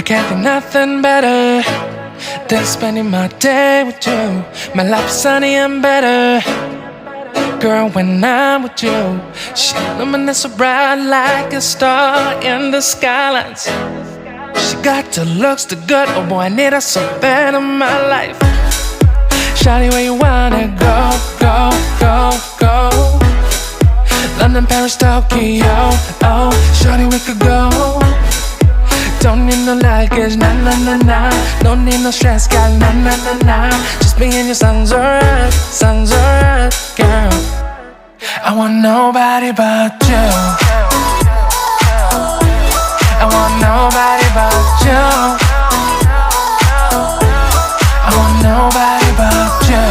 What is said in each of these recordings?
can't think nothing better than spending my day with you. My life is sunny and better, girl, when I'm with you. She illuminates so bright like a star in the skylines. She got the looks, the good, oh boy, I need her so bad in my life. Shawty, where you wanna go, go, go, go? London, Paris, Tokyo, oh, shawty, we could go. Don't need no luggage, nah, nah, nah, nah. Don't need no stress, got nah, nah, nah, nah. Just me and you sounds alright, girl. I want nobody but you. I want nobody but you. I want nobody but you.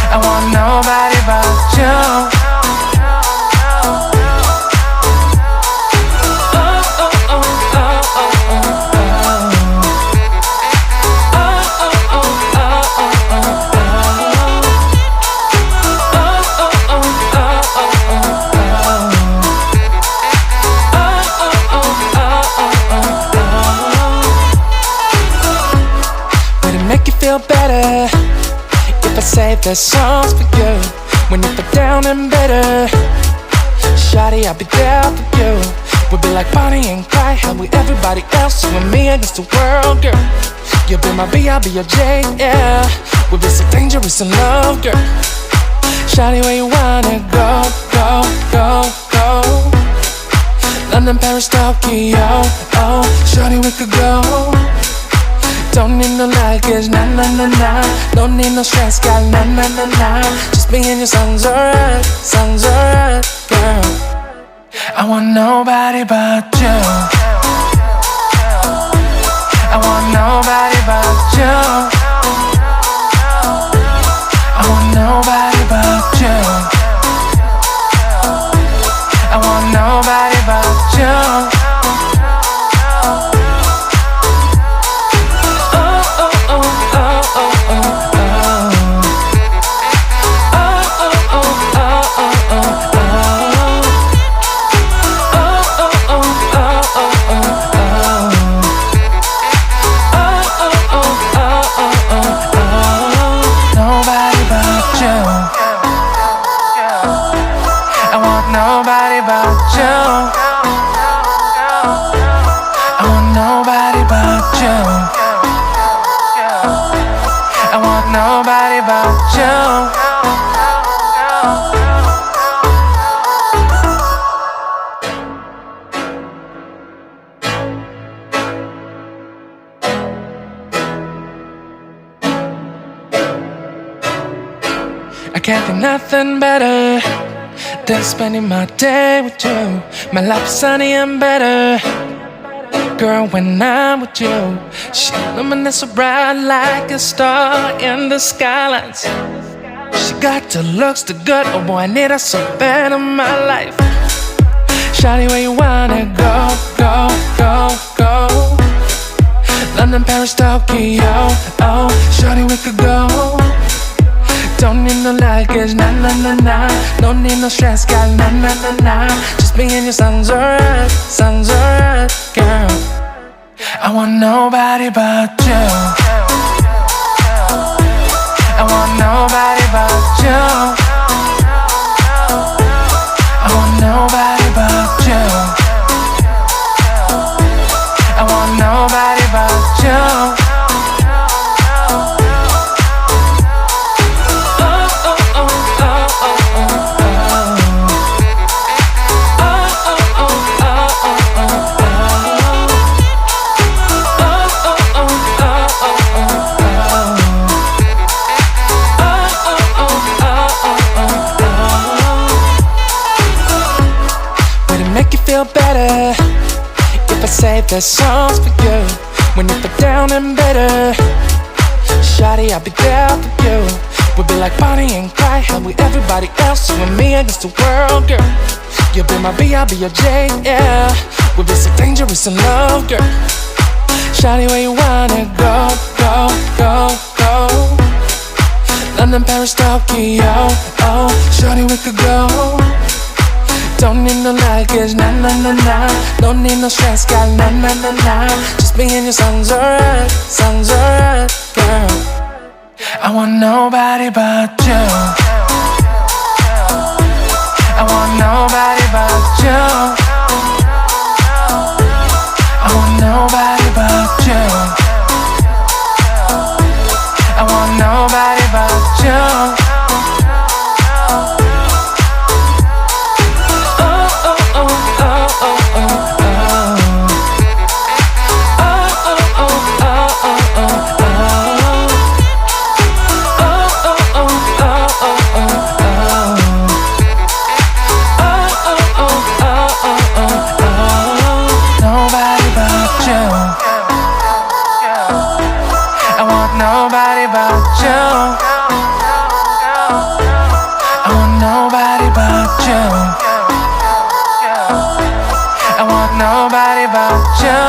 I want nobody but you. Feel better if I say the songs for you. When you feel down and bitter, shawty, I'll be there for you. We'll be like Bonnie and Clyde, how we everybody else, you and me against the world, girl. You'll be my B, I'll be your J, yeah. We'll be so dangerous in love, girl. Shawty, where you wanna go, go, go, go? London, Paris, Tokyo, oh, shawty, we could go. Don't need no luggage, nah, nah, nah, nah. Don't need no stress, got nah, nah, nah, nah. Just me and you sounds alright, girl. I want nobody but you. I want nobody but you. I want nobody but you. I want nobody but you. Nobody but you. I want nobody but you. I want nobody but you. I can't think nothing better than spending my day with you. My life is sunny and better, girl, when I'm with you. She illuminates so bright like a star in the skylines. She got the looks, the good, oh boy, I need her so bad in my life. Shawty, where you wanna go, go, go, go? London, Paris, Tokyo, oh, shawty, we could go. Don't need no luggage, nah, nah, nah, nah. Don't need no stress, got nah, nah, nah, nah. Just me and you sounds alright, girl. I want nobody but you. I want nobody but you. I want nobody but you. I want nobody but you. Feel better if I say the songs for you. When you feel down and bitter, shawty, I'll be there for you. We'll be like Bonnie and Clyde, how we everybody else, you and me against the world, girl. You'll be my B, I'll be your J, yeah. We'll be so dangerous in love, girl. Shawty, where you wanna go, go, go, go? London, Paris, Tokyo, oh, shawty, we could go. Don't need no luggage, nah, nah, nah, nah. Don't need no stress, girl, nah, nah, nah, nah. Just me and your songs alright, girl. I want nobody but you. I want nobody but you. I want nobody but you. I want nobody but you. Nobody but you. I want nobody but you. I want nobody but you.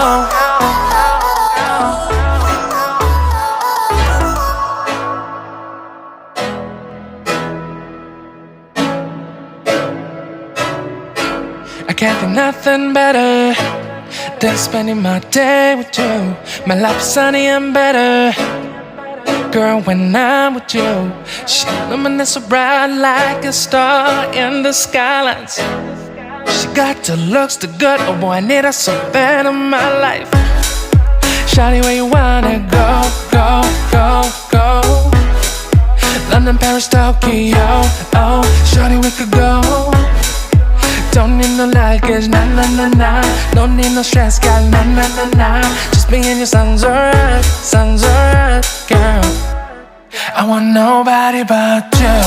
I can't think nothing better than spending my day with you. My life's sunny and better, girl, when I'm with you. She luminous so bright like a star in the skylines. She got the looks, the good, oh boy, I need her so bad in my life. Shawty, where you wanna go, go, go, go? London, Paris, Tokyo, oh, shawty, we could go. Don't need no luggage, nah, nah, nah, nah. Don't need no stress, girl, nah, nah, nah, nah. Just me and your songs alright, girl. I want nobody but you.